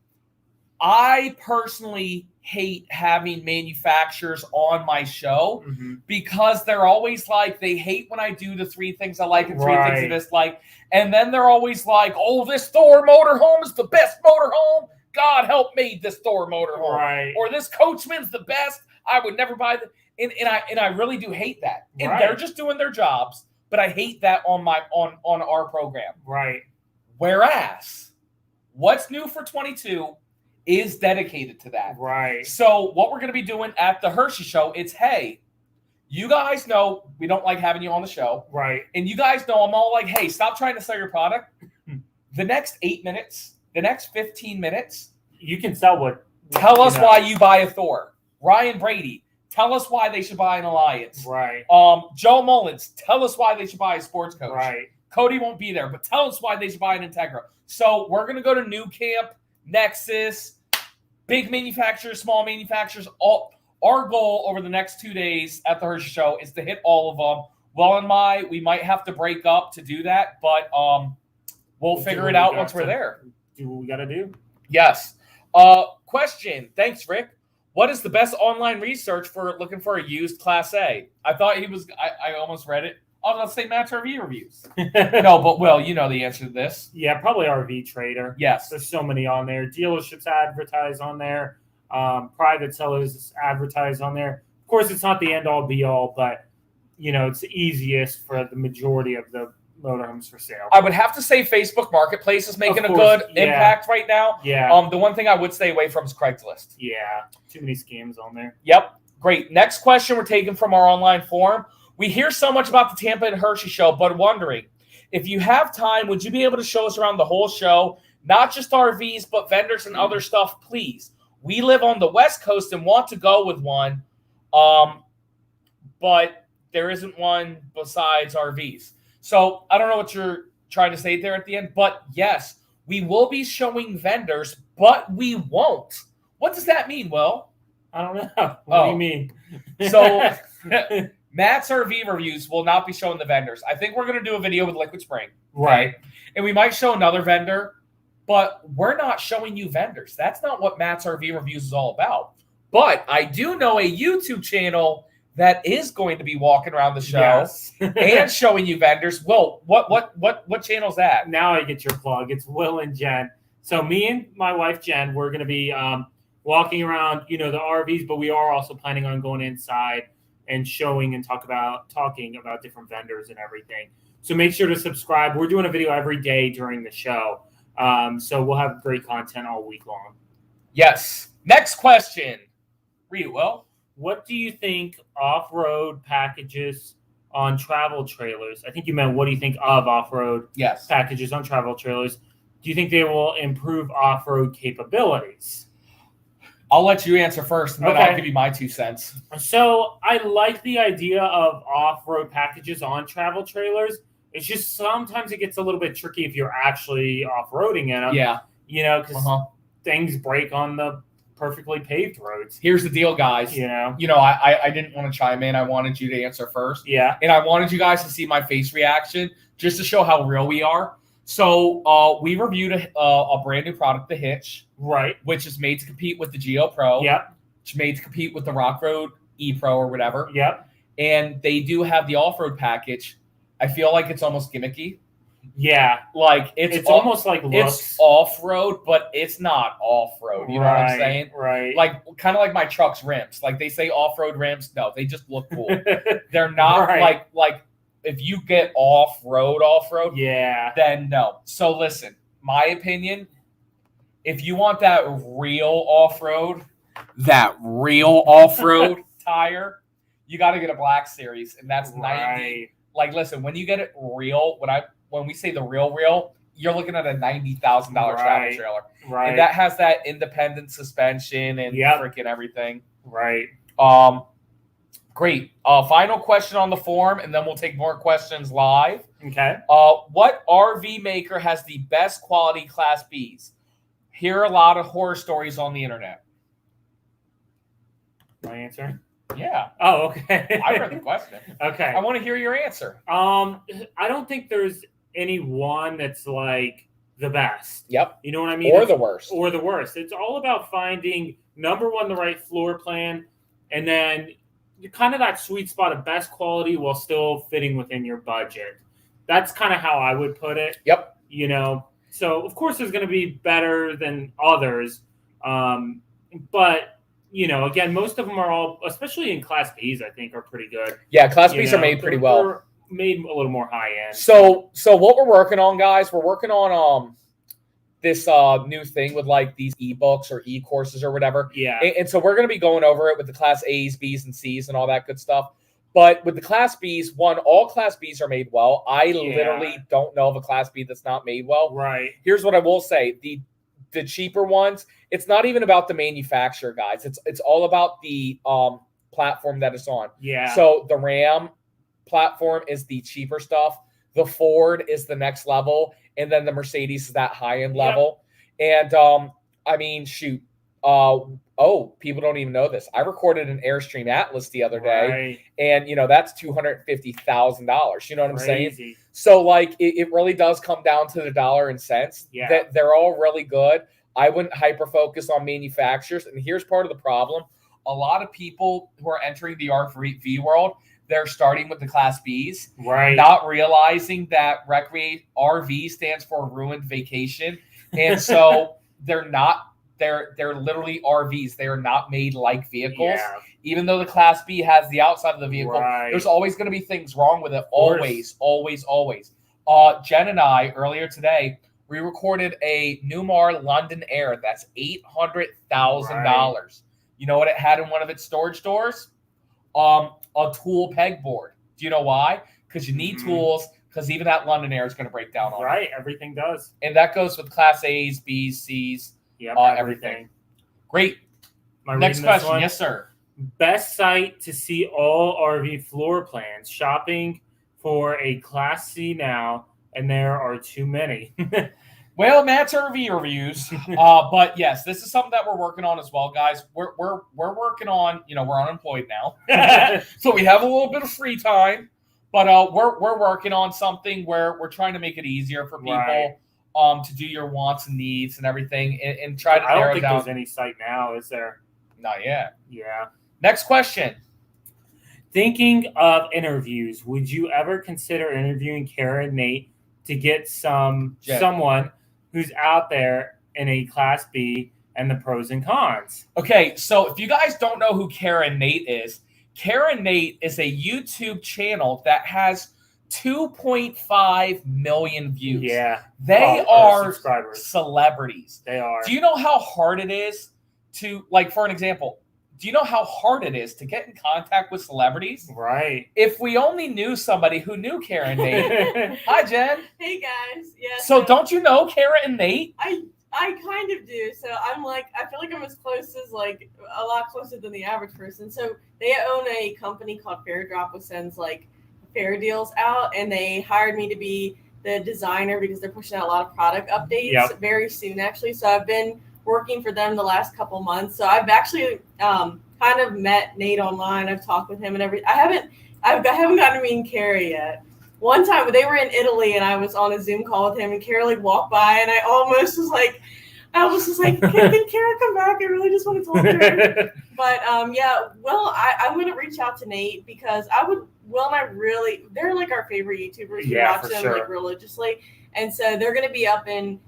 I personally hate having manufacturers on my show because they're always like, they hate when I do the 3 things I like and 3 things I dislike. And then they're always like, oh, this Thor motorhome is the best motorhome. God help me, this Thor motorhome. Right. Or this Coachman's the best. I would never buy the and I really do hate that. And Right. they're just doing their jobs, but I hate that on our program. Right. Whereas what's new for 22 is dedicated to that. Right. So what we're going to be doing at the Hershey Show, it's, hey, you guys know we don't like having you on the show. Right. And you guys know I'm all like, hey, stop trying to sell your product. The next 8 minutes, the next 15 minutes, You can sell what. tell us why you buy a Thor. Ryan Brady, tell us why they should buy an Alliance. Right. Joe Mullins, tell us why they should buy a sports coach. Right. Cody won't be there, but tell us why they should buy an Integra. So we're going to go to New Camp, Nexus, big manufacturers, small manufacturers. Our goal over the next 2 days at the Hershey Show is to hit all of them. Well, we might have to break up to do that, but we'll figure it out once we're there. Do what we got to do. Yes. Question. Thanks, Rick. What is the best online research for looking for a used Class A? I thought he was. I almost read it. Oh, let's say Matt's RV reviews. No, but Will, you know the answer to this. Yeah, probably RV Trader. Yes. There's so many on there. Dealerships advertise on there. Private sellers advertise on there. Of course, it's not the end-all, be-all, but, it's the easiest for the majority of the motorhomes for sale. I would have to say Facebook Marketplace is making a course, good yeah. impact right now. Yeah. The one thing I would stay away from is Craigslist. Yeah. Too many scams on there. Yep. Great. Next question we're taking from our online forum. We hear so much about the Tampa and Hershey Show, but wondering, if you have time, would you be able to show us around the whole show? Not just RVs, but vendors and other stuff, please. We live on the West Coast and want to go with one, but there isn't one besides RVs. So I don't know what you're trying to say there at the end, but yes, we will be showing vendors, but we won't. What does that mean, Will? I don't know. What do you mean? So Matt's RV reviews will not be showing the vendors. I think we're going to do a video with Liquid Spring. Right. And we might show another vendor, but we're not showing you vendors. That's not what Matt's RV reviews is all about. But I do know a YouTube channel that is going to be walking around the show Yes. and showing you vendors. Well, what channel's that? Now I get your plug. It's Will and Jen. So me and my wife, Jen, we're going to be walking around, the RVs, but we are also planning on going inside and showing and talking about different vendors and everything. So make sure to subscribe. We're doing a video every day during the show. So we'll have great content all week long. Yes. Next question. Read it, Will. What do you think off-road packages on travel trailers? I think you meant what do you think of off-road Yes. packages on travel trailers? Do you think they will improve off-road capabilities? I'll let you answer first, and then Okay. I'll give you my 2 cents. So I like the idea of off-road packages on travel trailers. It's just sometimes it gets a little bit tricky if you're actually off-roading in them. Yeah. Because things break on the perfectly paved roads. Here's the deal, guys. I didn't want to chime in. I wanted you to answer first. Yeah. And I wanted you guys to see my face reaction just to show how real we are. So we reviewed a brand new product, the Hitch. Right. Which is made to compete with the Geo Pro. Yep. It's made to compete with the Rock Road E-Pro or whatever. Yep. And they do have the off-road package. I feel like it's almost gimmicky. Yeah. Like it's almost like looks. It's off-road, but it's not off-road. You know what I'm saying? Right. Like kind of like my truck's rims. Like they say off-road rims. No, they just look cool. They're not like if you get off-road, yeah. then no. So listen, my opinion, if you want that real off-road tire, you got to get a Black Series, and that's 90. Like, listen, when you get it real, when we say the real, you're looking at a $90,000 travel trailer. Right. And that has that independent suspension and freaking everything. Right. Great. Final question on the forum, and then we'll take more questions live. Okay. What RV maker has the best quality Class Bs? Hear a lot of horror stories on the internet. My answer? Yeah. Oh, okay. I read the question. Okay. I want to hear your answer. I don't think there's any one that's like the best. Yep. You know what I mean? Or the worst. Or the worst. It's all about finding, number one, the right floor plan, and then kind of that sweet spot of best quality while still fitting within your budget. That's kind of how I would put it. Yep. So of course there's going to be better than others, but again, most of them are all, especially in Class Bs, I think are pretty good. Yeah, Class Bs are made pretty well. They're made a little more high end. So what we're working on, guys, we're working on this new thing with like these ebooks or e-courses or whatever. Yeah. And so we're going to be going over it with the Class A's, B's, and C's and all that good stuff. But with the Class Bs, all Class Bs are made well. I literally don't know of a Class B that's not made well. Right. Here's what I will say. The cheaper ones, it's not even about the manufacturer, guys. It's all about the platform that it's on. Yeah. So the Ram platform is the cheaper stuff. The Ford is the next level. And then the Mercedes is that high-end level. And, I mean, shoot. People don't even know this. I recorded an Airstream Atlas the other day. And, that's $250,000. You know what I'm saying? So, like, it really does come down to the dollar and cents. Yeah. That they're all really good. I wouldn't hyper-focus on manufacturers. And here's part of the problem. A lot of people who are entering the RV world, they're starting with the Class Bs, right? Not realizing that RV stands for ruined vacation, and so they're literally RVs. They are not made like vehicles. Yeah. Even though the Class B has the outside of the vehicle, right. There's always going to be things wrong with it. Always. Jen and I earlier today, we recorded a Newmar London Air that's $800,000. You know what it had in one of its storage doors? A tool pegboard. Do you know why? Because you need tools, because even that London Air is going to break down on it. Everything does. And that goes with Class A's, B's, C's, everything. Great. Next question. Yes, sir. Best site to see all RV floor plans. Shopping for a Class C now, and there are too many. Well, Matt's RV reviews, but yes, this is something that we're working on as well, guys. We're working on, we're unemployed now, so we have a little bit of free time, but we're working on something where we're trying to make it easier for people to do your wants and needs and everything, and try to narrow down. I don't think there's any site now, is there? Not yet. Yeah. Next question. Thinking of interviews, would you ever consider interviewing Kara and Nate to get someone who's out there in a Class B and the pros and cons? Okay, so if you guys don't know who Kara and Nate is a YouTube channel that has 2.5 million views. Yeah. They are celebrities. They are. Do you know how hard it is to, like, for an example, do you know how hard it is to get in contact with celebrities? Right. If we only knew somebody who knew Kara and Nate. Hi, Jen. Hey, guys. Yeah. So don't you know Kara and Nate? I kind of do. So I feel like I'm as close as, like, a lot closer than the average person. So they own a company called Fair Drop, which sends, like, fair deals out. And they hired me to be the designer because they're pushing out a lot of product updates very soon, actually. So I've been working for them the last couple months. So I've actually kind of met Nate online. I've talked with him and everything. I haven't gotten to meet Kara yet. One time they were in Italy and I was on a Zoom call with him and Kara like walked by and I almost was like, can Kara come back? I really just want to talk to her. But I'm going to reach out to Nate because they're like our favorite YouTubers. We watch them like religiously. And so they're going to be up in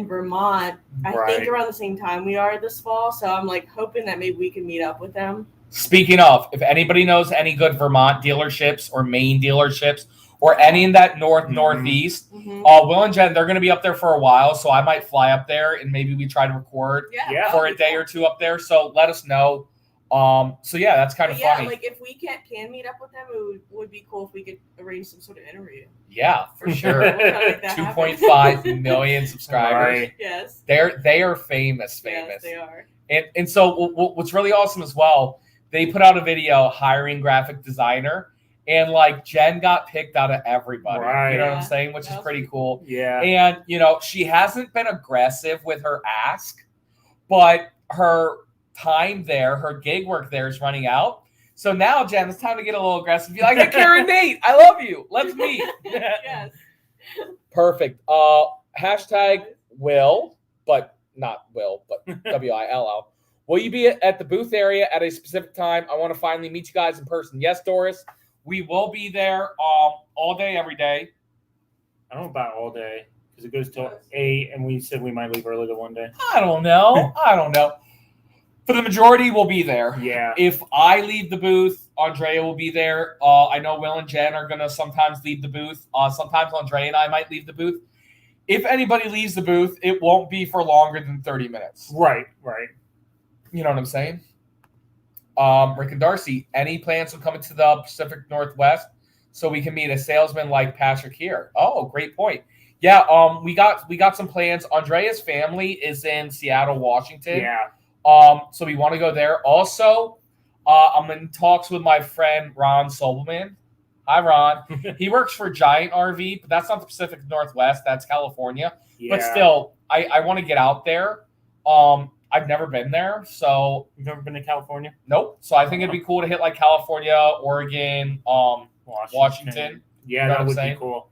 Vermont, I think around the same time we are this fall. So I'm like hoping that maybe we can meet up with them. Speaking of, if anybody knows any good Vermont dealerships or Maine dealerships or any in that northeast, Will and Jen, they're going to be up there for a while. So I might fly up there and maybe we try to record for a day or two up there. So let us know. That's kind of funny. Like if we can meet up with them, it would be cool if we could arrange some sort of interview. Yeah, for sure. 2.5 million subscribers. Right. Yes. They are famous. Yes, they are. And so what's really awesome as well, they put out a video hiring graphic designer, and like Jen got picked out of everybody. Right. You know what I'm saying? Which is pretty cool. Yeah. And she hasn't been aggressive with her ask, but her time there, her gig work there is running out. So now, Jen, it's time to get a little aggressive. Be like, hey, Karen, Nate, I love you. Let's meet. Yes. Perfect. Hashtag Will, but not Will, but WILL. Will you be at the booth area at a specific time? I want to finally meet you guys in person. Yes, Doris, we will be there all day, every day. I don't know about all day. because it goes till 8, and we said we might leave early one day. I don't know. For the majority, we'll be there. Yeah. If I leave the booth, Andrea will be there. I know Will and Jen are going to sometimes leave the booth. Sometimes Andrea and I might leave the booth. If anybody leaves the booth, it won't be for longer than 30 minutes. Right. You know what I'm saying? Rick and Darcy, any plans on coming to the Pacific Northwest so we can meet a salesman like Patrick here? Oh, great point. Yeah, we got some plans. Andrea's family is in Seattle, Washington. Yeah. So we want to go there. Also, I'm in talks with my friend Ron Sobelman. Hi, Ron. He works for Giant RV, but that's not the Pacific Northwest. That's California. Yeah. But still, I want to get out there. I've never been there, so You've never been to California? nope. So I think it'd be cool to hit like California, Oregon, Washington. Yeah, You know what that I'm would saying? be cool.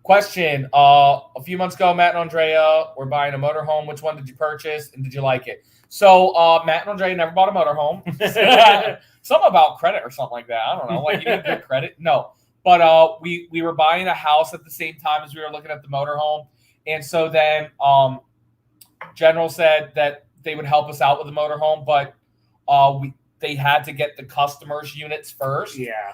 Question. A few months ago, Matt and Andrea were buying a motorhome. Which one did you purchase, and did you like it? So Matt and Andrea never bought a motorhome. Something about credit or something like that. I don't know. Like you need good credit? No. But we were buying a house at the same time as we were looking at the motorhome. And so then General said that they would help us out with the motorhome, but they had to get the customers' units first. Yeah.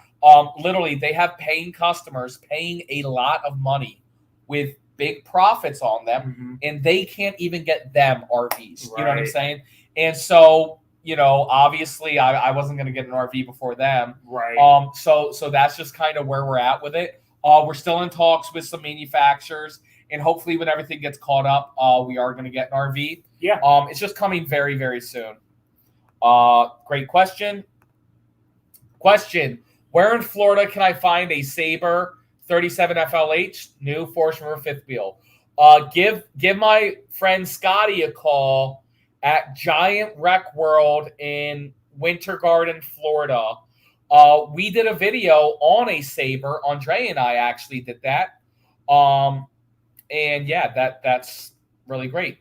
Literally, they have paying customers paying a lot of money with big profits on them, and they can't even get them RVs. You know what I'm saying? And so, obviously, I wasn't going to get an RV before them. Right. So that's just kind of where we're at with it. We're still in talks with some manufacturers, and hopefully, when everything gets caught up, we are going to get an RV. Yeah. It's just coming very, very soon. Great question. Where in Florida can I find a Sabre 37 FLH new Forest River fifth wheel? Give my friend Scotty a call at Giant Rec World in Winter Garden, Florida. We did a video on a Sabre. Andre and I actually did that. And yeah, that's really great.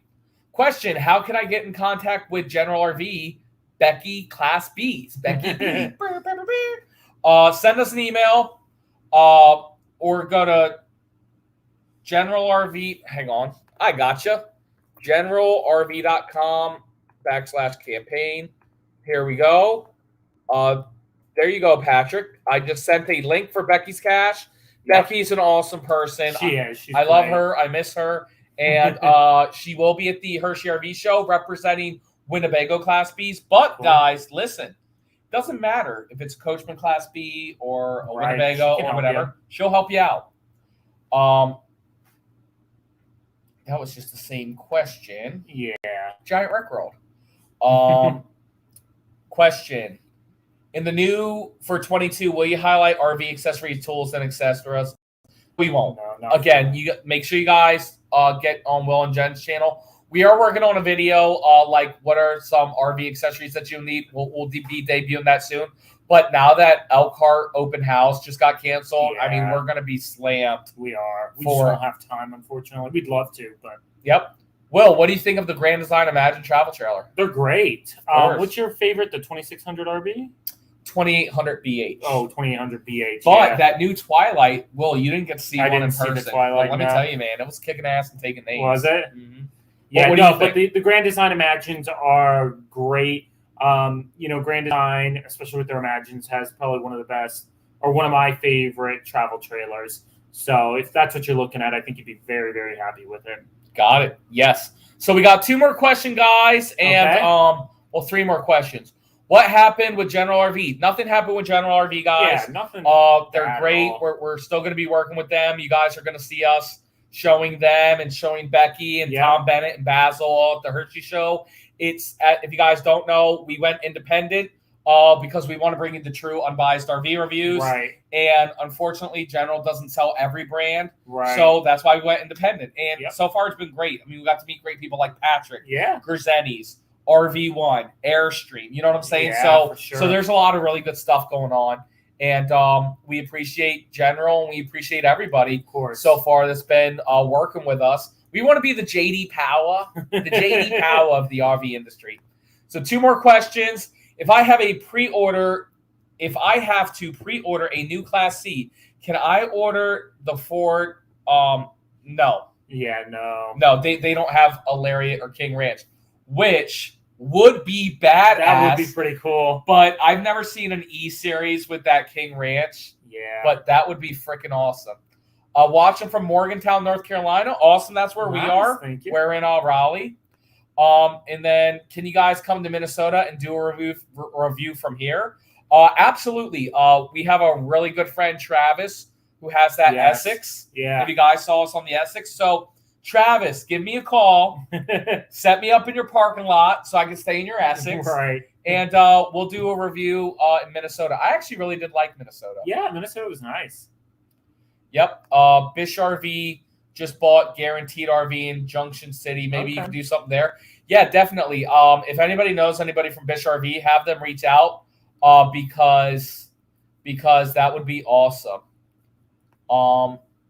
Question: how can I get in contact with General RV Becky Class Bs? Becky B. Send us an email or go to General RV. Hang on. I gotcha. GeneralRV.com/campaign. Here we go. There you go, Patrick. I just sent a link for Becky's Cash. Yep. Becky's an awesome person. She is. She's I love great. her. I miss her. And she will be at the Hershey RV show representing Winnebago Class Bs. But, guys, listen. Doesn't matter if it's Coachman Class B or a Winnebago or whatever. She'll help you out. That was just the same question. Yeah. Giant Rec World. Question. In the new for 22, will you highlight RV accessories, tools, and accessories? We won't. No, Again, you make sure you guys get on Will and Jen's channel. We are working on a video, like what are some RV accessories that you need. We'll be debuting that soon. But now that Elkhart open house just got canceled, I mean, we're going to be slammed. We are. We just don't have time, unfortunately. We'd love to, but. Yep. Will, what do you think of the Grand Design Imagine travel trailer? They're great. What's your favorite, the 2600 RV? 2800 BH. Oh, 2800 BH. But that new Twilight, Will, you didn't get to see one in person. The Twilight, let me tell you, man, it was kicking ass and taking names. Was it? Mm-hmm. Yeah, what do you think? But the Grand Design Imagines are great. Grand Design, especially with their Imagines, has probably one of the best or one of my favorite travel trailers. So if that's what you're looking at, I think you'd be very, very happy with it. Got it. Yes. So we got 2 more questions, guys, and okay. 3 more questions. What happened with General RV? Nothing happened with General RV, guys. Yeah, nothing. They're great. We're still going to be working with them. You guys are going to see us showing them and showing Becky and Tom Bennett and Basil at the Hershey show. If you guys don't know, we went independent because we want to bring you the true unbiased RV reviews. Right. And unfortunately, General doesn't sell every brand. Right. So that's why we went independent. And so far, it's been great. I mean, we got to meet great people like Patrick, Grezenys, RV1, Airstream. You know what I'm saying? Yeah, for sure. So there's a lot of really good stuff going on. And we appreciate General and we appreciate everybody, of course, so far that's been working with us. We want to be the JD Power, of the RV industry. So 2 more questions. If I have to pre-order a new Class C, can I order the Ford No. Yeah, no. No, they don't have a Lariat or King Ranch, which would be badass. That would be pretty cool. But I've never seen an E-Series with that King Ranch. Yeah. But that would be freaking awesome. Watching from Morgantown, North Carolina. Awesome. That's where we are. Thank you. We're in Raleigh. And then can you guys come to Minnesota and do a review from here? Absolutely. We have a really good friend, Travis, who has that Essex. Yeah. If you guys saw us on the Essex. So, Travis, give me a call. Set me up in your parking lot so I can stay in your Essex. Right. And we'll do a review in Minnesota. I actually really did like Minnesota. Yeah, Minnesota was nice. Yep. Bish RV just bought Guaranteed RV in Junction City. Maybe you can do something there. Yeah, definitely. If anybody knows anybody from Bish RV, have them reach out because that would be awesome.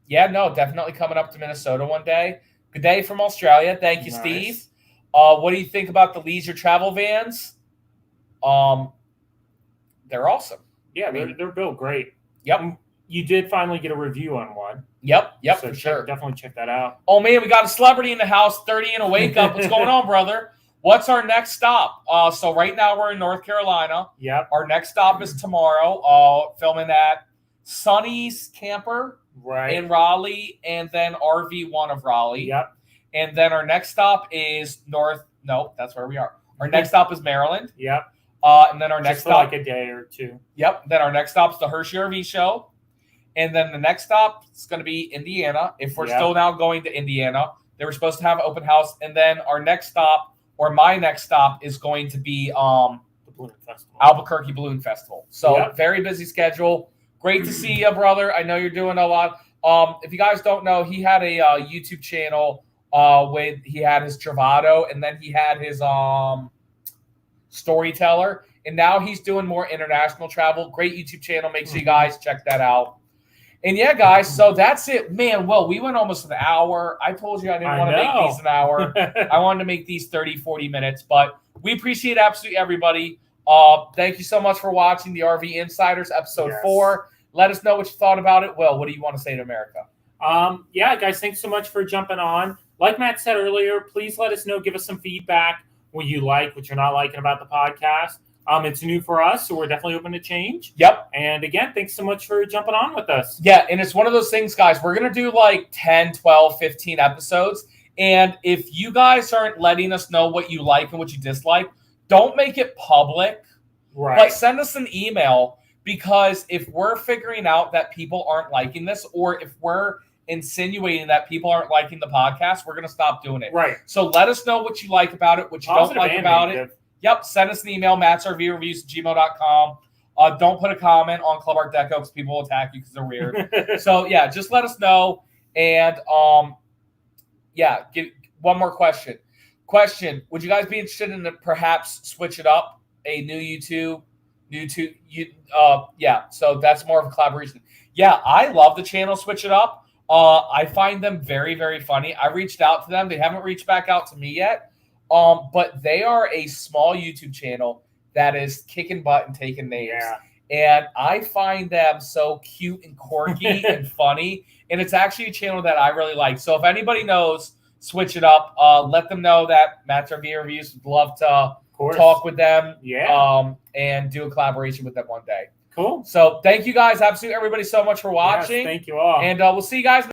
Yeah, no, definitely coming up to Minnesota one day. Good day from Australia. Thank you, Steve. What do you think about the leisure travel vans? They're awesome. Yeah, they're built great. Yep. You did finally get a review on one. Yep, So for sure. Definitely check that out. Oh, man, we got a celebrity in the house, 30 and a wake up. What's going on, brother? What's our next stop? So right now we're in North Carolina. Yep. Our next stop is tomorrow, filming at Sonny's Camper in Raleigh, and then RV1 of Raleigh. Yep. And then our next stop is that's where we are. Our next stop is Maryland. Yep. And then our next for stop, like a day or two. Yep. Then our next stop is the Hershey RV Show. And then the next stop is going to be Indiana. If we're still now going to Indiana, they were supposed to have an open house. And then our next stop, or my next stop, is going to be the Balloon Festival. Albuquerque Balloon Festival. So very busy schedule. Great to see you, brother. I know you're doing a lot. If you guys don't know, he had a YouTube channel he had his Travado, and then he had his Storyteller. And now he's doing more international travel. Great YouTube channel. Make sure you guys check that out. And yeah, guys, so that's it. Man, well, we went almost an hour. I told you I didn't want to make these an hour. I wanted to make these 30, 40 minutes. But we appreciate absolutely everybody. Thank you so much for watching the RV Insiders, episode 4. Let us know what you thought about it. Will, what do you want to say to America? Yeah, guys, thanks so much for jumping on. Like Matt said earlier, please let us know. Give us some feedback, what you like, what you're not liking about the podcast. It's new for us, so we're definitely open to change. Yep. And again, thanks so much for jumping on with us. Yeah, and it's one of those things, guys. We're going to do like 10, 12, 15 episodes. And if you guys aren't letting us know what you like and what you dislike, don't make it public. Right. But send us an email, because if we're figuring out that people aren't liking this, or if we're insinuating that people aren't liking the podcast, we're going to stop doing it. Right. So let us know what you like about it, what you don't like about it. Yep, send us an email, mattsrvreviews@gmail.com. Don't put a comment on Club Art Deco because people will attack you because they're weird. So, yeah, just let us know. And, give one more question. Would you guys be interested in perhaps switch it up? A new YouTube? So that's more of a collaboration. Yeah, I love the channel Switch It Up. I find them very, very funny. I reached out to them. They haven't reached back out to me yet. But they are a small YouTube channel that is kicking butt and taking names. Yeah. And I find them so cute and quirky and funny. And it's actually a channel that I really like. So if anybody knows Switch It Up, let them know that Matt's RV Reviews would love to talk with them. Yeah. And do a collaboration with them one day. Cool. So thank you guys, absolutely everybody, so much for watching. Yes, thank you all. And we'll see you guys